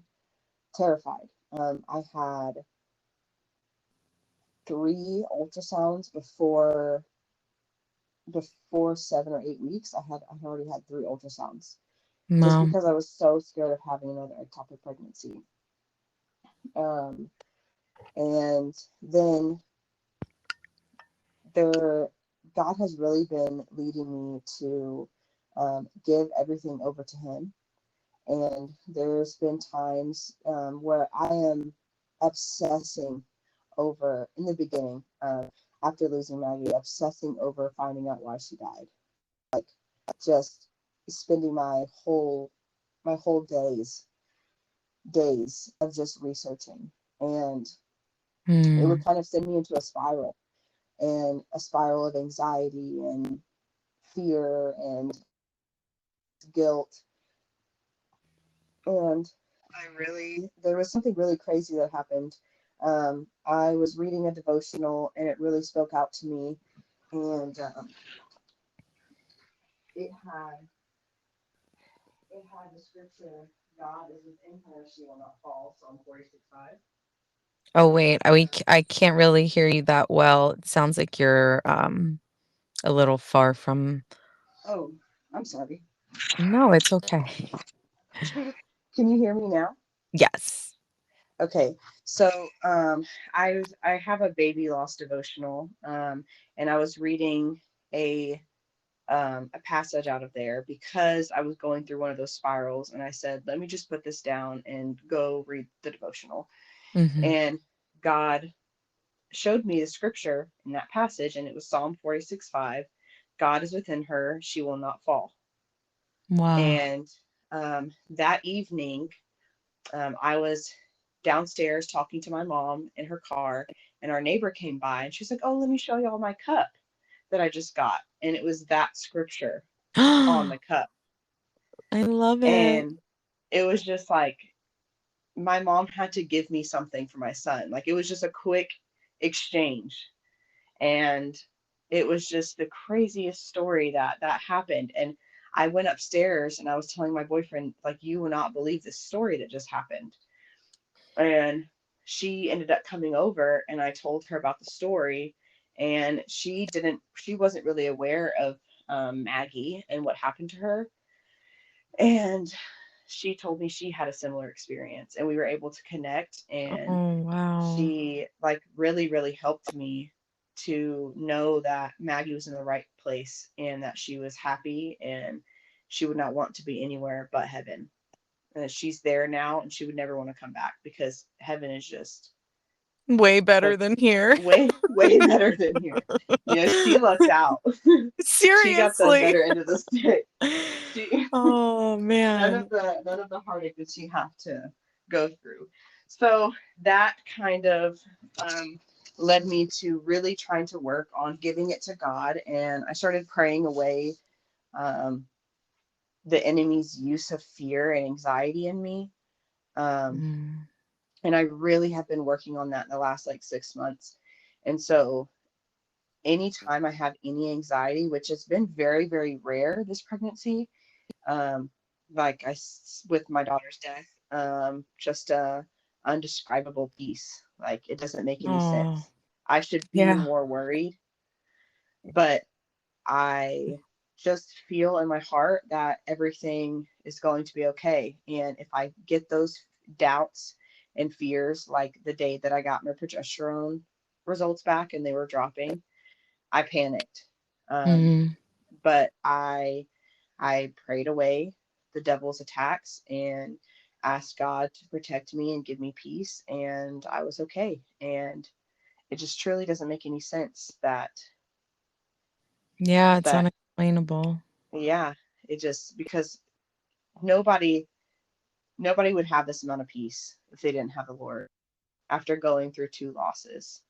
S3: terrified. I had 3 ultrasounds before 7 or 8 weeks. I already had 3 ultrasounds just
S1: Wow.
S3: because I was so scared of having another ectopic pregnancy. Um, and then there, God has really been leading me to give everything over to Him. And there's been times where I am obsessing over, in the beginning, after losing Maggie, obsessing over finding out why she died. Like, just spending my whole days of just researching, and it would
S1: Mm,
S3: kind of send me into a spiral of anxiety and fear and guilt. And there was something really crazy that happened. I was reading a devotional and it really spoke out to me. And it had it had the scripture, God is within her, she will not fall, Psalm 46:5.
S1: oh, wait, I can't really hear you that well. It sounds like you're, a little far from.
S3: Oh, I'm sorry.
S1: No, it's okay.
S3: Can you hear me now?
S1: Yes.
S3: Okay, so I have a baby loss devotional, and I was reading a a passage out of there because I was going through one of those spirals, and I said, let me just put this down and go read the devotional.
S1: Mhm.
S3: And God showed me the scripture in that passage, and it was Psalm 46:5. God is within her, she will not fall.
S1: Wow.
S3: And that evening, I was downstairs talking to my mom in her car, and our neighbor came by, and she's like, "Oh, let me show y'all my cup that I just got." And it was that scripture on the cup.
S1: I love it.
S3: And it was just like my mom had to give me something for my son. Like it was just a quick exchange. And it was just the craziest story that happened. And I went upstairs and I was telling my boyfriend, like, you will not believe this story that just happened. And she ended up coming over and I told her about the story. And she wasn't really aware of Maggie and what happened to her. And she told me she had a similar experience and we were able to connect. And
S1: Oh, wow.
S3: she like really, really helped me to know that Maggie was in the right place and that she was happy and she would not want to be anywhere but heaven. And that she's there now and she would never want to come back because heaven is just
S1: Way better
S3: the
S1: than here.
S3: way, way better than here. You know, she lucked out. She got the
S1: Seriously.
S3: better end of the stick. She
S1: Oh, man.
S3: none of the heartache that she had to go through. So that kind of led me to really trying to work on giving it to God, and I started praying away um, the enemy's use of fear and anxiety in me. Um,
S1: Mm.
S3: and I really have been working on that in the last like 6 months. And so anytime I have any anxiety, which has been very, very rare this pregnancy, um, like with my daughter's death, just a undescribable peace. Like it doesn't make any
S1: Oh,
S3: sense. I should be
S1: yeah.
S3: more worried, but I just feel in my heart that everything is going to be okay. And if I get those doubts and fears, like the day that I got my progesterone results back and they were dropping, I panicked. Um,
S1: Mm.
S3: but I prayed away the devil's attacks and asked God to protect me and give me peace, and I was okay. And it just truly doesn't make any sense
S1: Yeah, it's
S3: that
S1: unexplainable.
S3: yeah, it just because nobody nobody would have this amount of peace if they didn't have the Lord after going through two losses.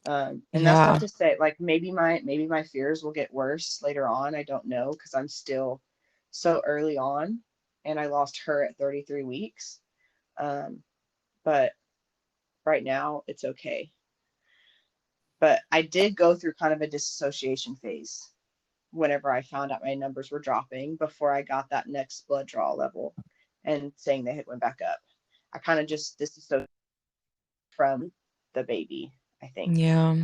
S3: And that's not
S1: Yeah.
S3: to say like maybe my fears will get worse later on. I don't know because I'm still so early on, and I lost her at 33 weeks. Um, but right now it's okay. But I did go through kind of a disassociation phase whenever I found out my numbers were dropping before I got that next blood draw level and saying they had went back up. I kind of just disassociated from the baby, I think.
S1: Yeah.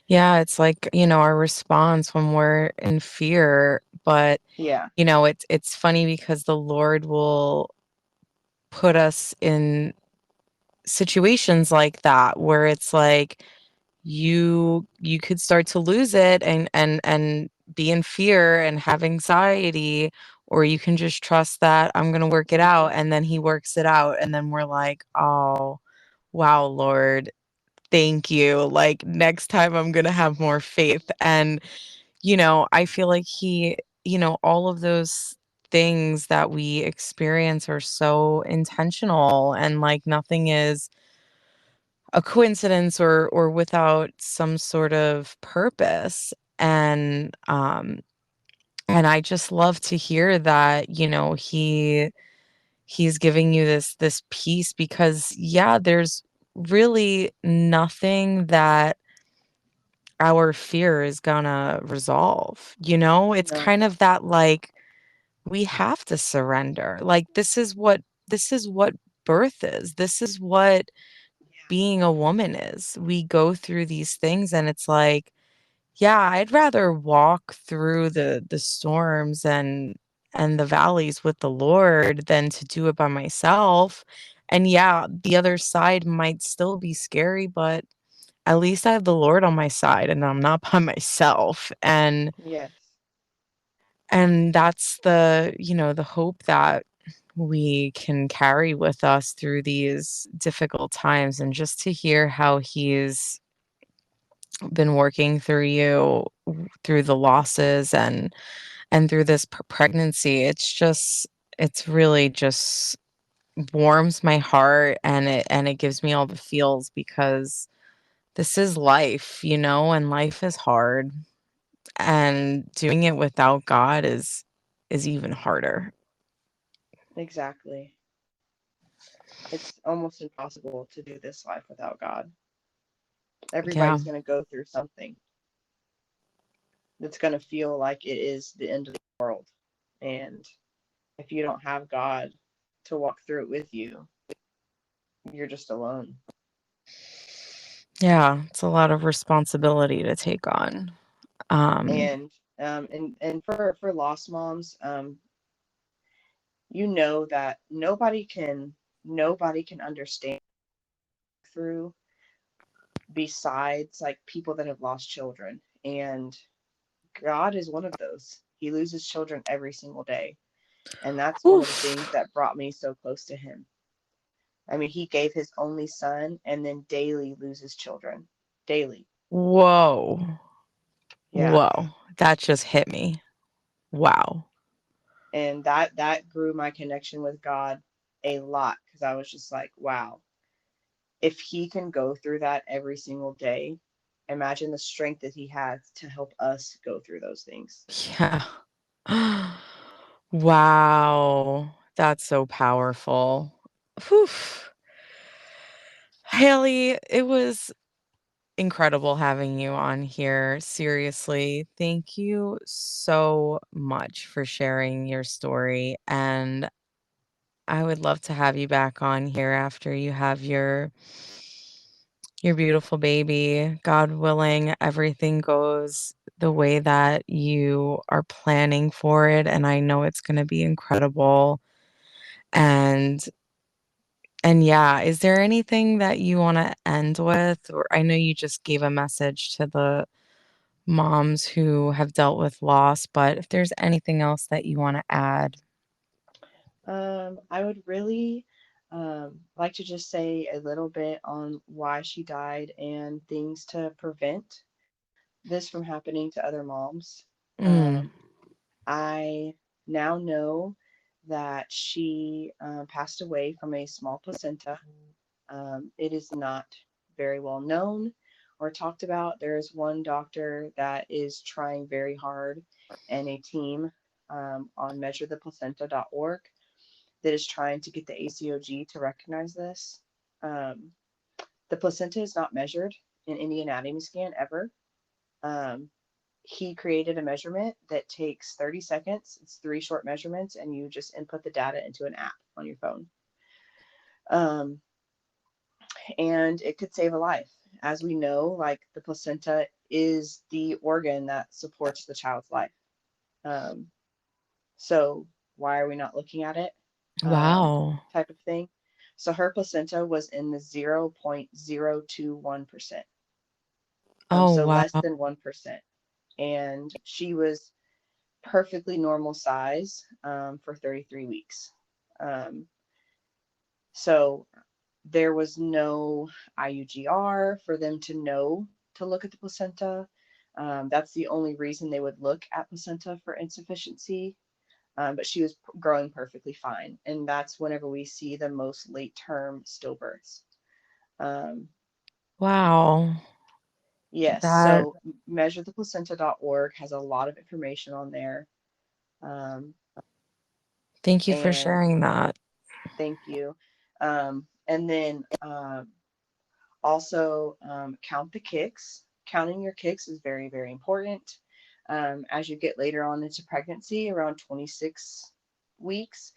S1: Yeah, it's like, our response when we're in fear, but,
S3: Yeah.
S1: it's funny because the Lord will put us in situations like that where it's like you could start to lose it and be in fear and have anxiety, or you can just trust that I'm going to work it out,
S3: Hmm.
S1: and then he works it out, and then we're like, "Oh, wow, Lord, thank you. Like next time I'm going to have more faith." And I feel like all of those things that we experience are so intentional, and like nothing is a coincidence or without some sort of purpose. And I just love to hear that, he's giving you this peace, because yeah, there's really nothing that our fear is gonna resolve. It's
S3: No.
S1: kind of that, like, we have to surrender. Like, this is what birth is. This is what being a woman is. We go through these things, and it's like, yeah, I'd rather walk through the storms and the valleys with the Lord than to do it by myself. And yeah, the other side might still be scary, but at least I have the Lord on my side and I'm not by myself.
S3: Yes.
S1: And that's the hope that we can carry with us through these difficult times. And just to hear how he's been working through you through the losses and through this pregnancy, it's really just warms my heart, and it gives me all the feels, because this is life, and life is hard, and doing it without God is even harder.
S3: Exactly. It's almost impossible to do this life without God.
S1: Yeah.
S3: Everybody's going to go through something that's going to feel like it is the end of the world. And if you don't have God to walk through it with you, you're just alone.
S1: Yeah, it's a lot of responsibility to take on. Um,
S3: And for lost moms, you know that nobody can understand through besides like people that have lost children. And God is one of those. He loses children every single day. And that's one of the
S1: oof.
S3: things that brought me so close to him. I mean, he gave his only son and then daily loses children. Daily.
S1: Whoa.
S3: Yeah.
S1: Whoa. That just hit me. Wow.
S3: And that grew my connection with God a lot because I was just like, wow, if he can go through that every single day, imagine the strength that he has to help us go through those things.
S1: Yeah. Wow. That's so powerful. Whew. Haley, it was incredible having you on here. Seriously, thank you so much for sharing your story. And I would love to have you back on here after you have your beautiful baby. God willing, everything goes the way that you are planning for it, and I know it's gonna be incredible. And and yeah, is there anything that you wanna end with? Or I know you just gave a message to the moms who have dealt with loss, but if there's anything else that you wanna add.
S3: I would really like to just say a little bit on why she died and things to prevent this from happening to other moms.
S1: Mm,
S3: Um, I now know that she passed away from a small placenta. It is not very well known or talked about. There is one doctor that is trying very hard and a team on measuretheplacenta.org that is trying to get the ACOG to recognize this. Um, the placenta is not measured in any anatomy scan ever. Um, he created a measurement that takes 30 seconds. It's three short measurements, and you just input the data into an app on your phone. Um, and it could save a life. As we know, like the placenta is the organ that supports the child's life. Um, so why are we not looking at it?
S1: wow.
S3: Type of thing. So her placenta was in the 0.021%.
S1: Oh,
S3: So
S1: wow.
S3: less than 1%. And she was perfectly normal size for 33 weeks. Um, so there was no IUGR for them to know to look at the placenta. That's the only reason they would look at placenta for insufficiency. But she was growing perfectly fine. And that's whenever we see the most late term stillbirths. Um,
S1: Wow.
S3: yes,
S1: That
S3: so measuretheplacenta.org has a lot of information on there. Um,
S1: thank you for
S3: and
S1: sharing that.
S3: thank you. And then also count the kicks. Counting your kicks is very, very important. As you get later on into pregnancy, around 26 weeks,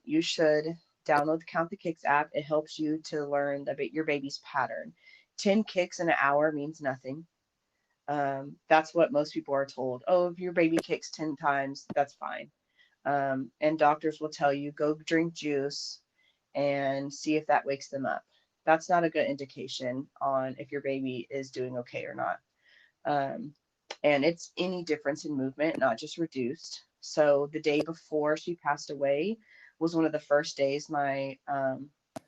S3: you should download the Count the Kicks app. It helps you to learn your baby's pattern. 10 kicks in an hour means nothing. That's what most people are told. Oh, if your baby kicks 10 times, that's fine. And doctors will tell you go drink juice and see if that wakes them up. That's not a good indication on if your baby is doing okay or not. Um, and it's any difference in movement, not just reduced. So the day before she passed away was one of the first days my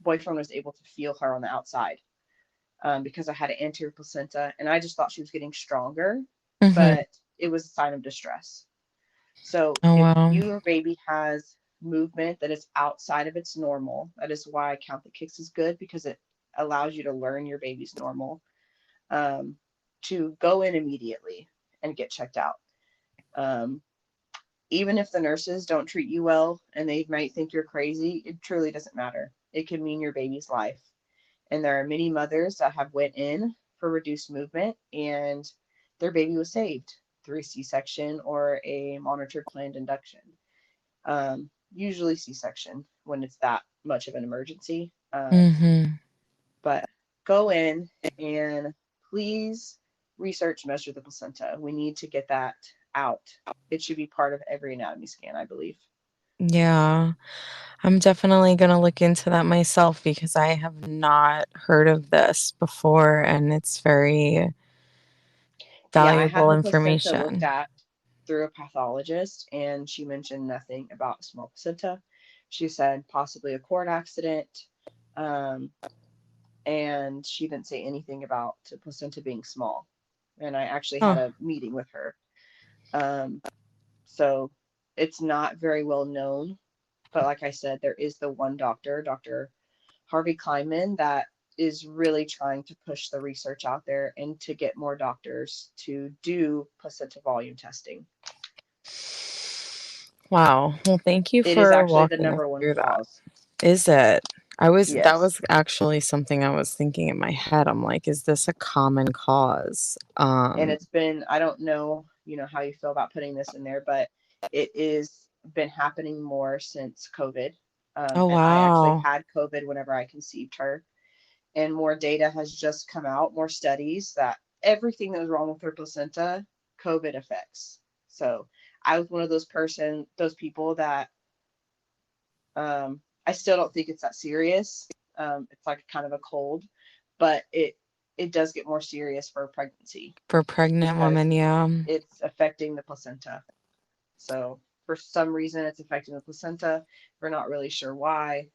S3: boyfriend was able to feel her on the outside because I had an anterior placenta and I just thought she was getting stronger,
S1: Mhm.
S3: but it was a sign of distress. So
S1: Oh,
S3: if
S1: wow.
S3: your baby has movement that is outside of its normal, that is why Count the Kicks is good because it allows you to learn your baby's normal, um, to go in immediately and get checked out. Um, even if the nurses don't treat you well and they might think you're crazy, it truly doesn't matter. It could mean your baby's life. And there are many mothers that have went in for reduced movement and their baby was saved through C-section or a monitored planned induction. Usually C-section when it's that much of an emergency. But go in and please research measure the placenta. We need to get that out. It should be part of every anatomy scan, I believe.
S1: Yeah. I'm definitely going to look into that myself because I have not heard of this before, and it's very
S3: Yeah, I had
S1: valuable
S3: her placenta looked
S1: information.
S3: at through a pathologist, and she mentioned nothing about small placenta. She said possibly a cord accident, um, and she didn't say anything about the placenta being small. And I actually had
S1: Huh.
S3: a meeting with her. Um, so it's not very well known, but like I said, there is the one doctor, Dr. Harvey Kleinman, that is really trying to push the research out there and to get more doctors to do placenta volume testing.
S1: Wow. Well, thank you
S3: It is
S1: for
S3: actually the
S1: walking us
S3: number one
S1: through that.
S3: cause.
S1: Is it? That
S3: Yes.
S1: was actually something I was thinking in my head. I'm like, is this a common cause?
S3: And it's been, I don't know, how you feel about putting this in there, but it is been happening more since COVID.
S1: Oh,
S3: And I actually
S1: wow.
S3: had COVID whenever I conceived her. And more data has just come out, more studies that everything that was wrong with her placenta, COVID affects. So I was one of those people that I still don't think it's that serious. It's like kind of a cold, but it does get more serious for a pregnancy
S1: For pregnant
S3: because
S1: women, yeah.
S3: it's affecting the placenta. So for some reason, it's affecting the placenta. We're not really sure why.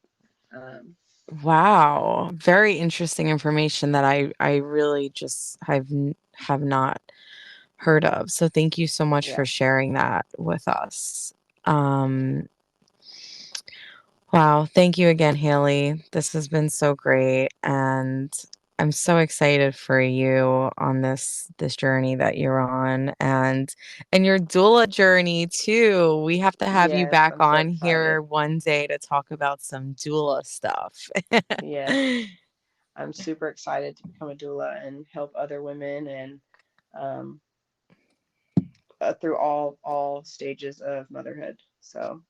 S3: Um,
S1: Wow. Very interesting information that I really just have not heard of. So thank you so much for
S3: yeah,
S1: sharing that with us. Um, wow. Thank you again, Haley. This has been so great, and I'm so excited for you on this journey that you're on, and your doula journey too. We have to have you
S3: yes,
S1: back
S3: I'm so
S1: on
S3: excited.
S1: here one day to talk about some doula stuff.
S3: Yes, I'm super excited to become a doula and help other women and um, through all stages of motherhood. So,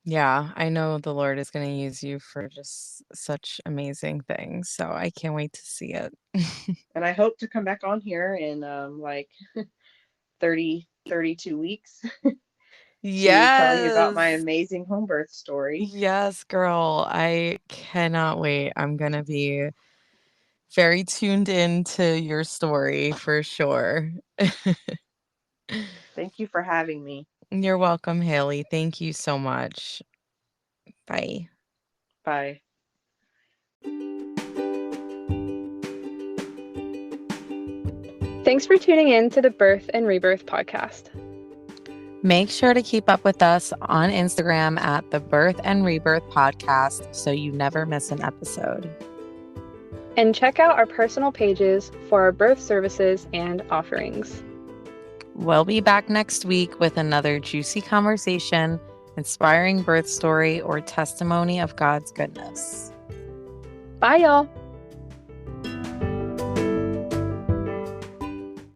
S1: Yeah, I know the Lord is going to use you for just such amazing things. So I can't wait to see it.
S3: and I hope to come back on here in like 32 weeks to tell you about my
S1: Yes.
S3: amazing home birth story.
S1: Yes, girl. I cannot wait. I'm going to be very tuned into your story for sure.
S3: Thank you for having me.
S1: You're welcome, Haley. Thank you so much. Bye.
S3: Bye.
S2: Thanks for tuning in to the Birth and Rebirth podcast.
S1: Make sure to keep up with us on Instagram at the Birth and Rebirth Podcast so you never miss an episode.
S2: And check out our personal pages for our birth services and offerings.
S1: We'll be back next week with another juicy conversation, inspiring birth story, or testimony of God's goodness.
S2: Bye, y'all.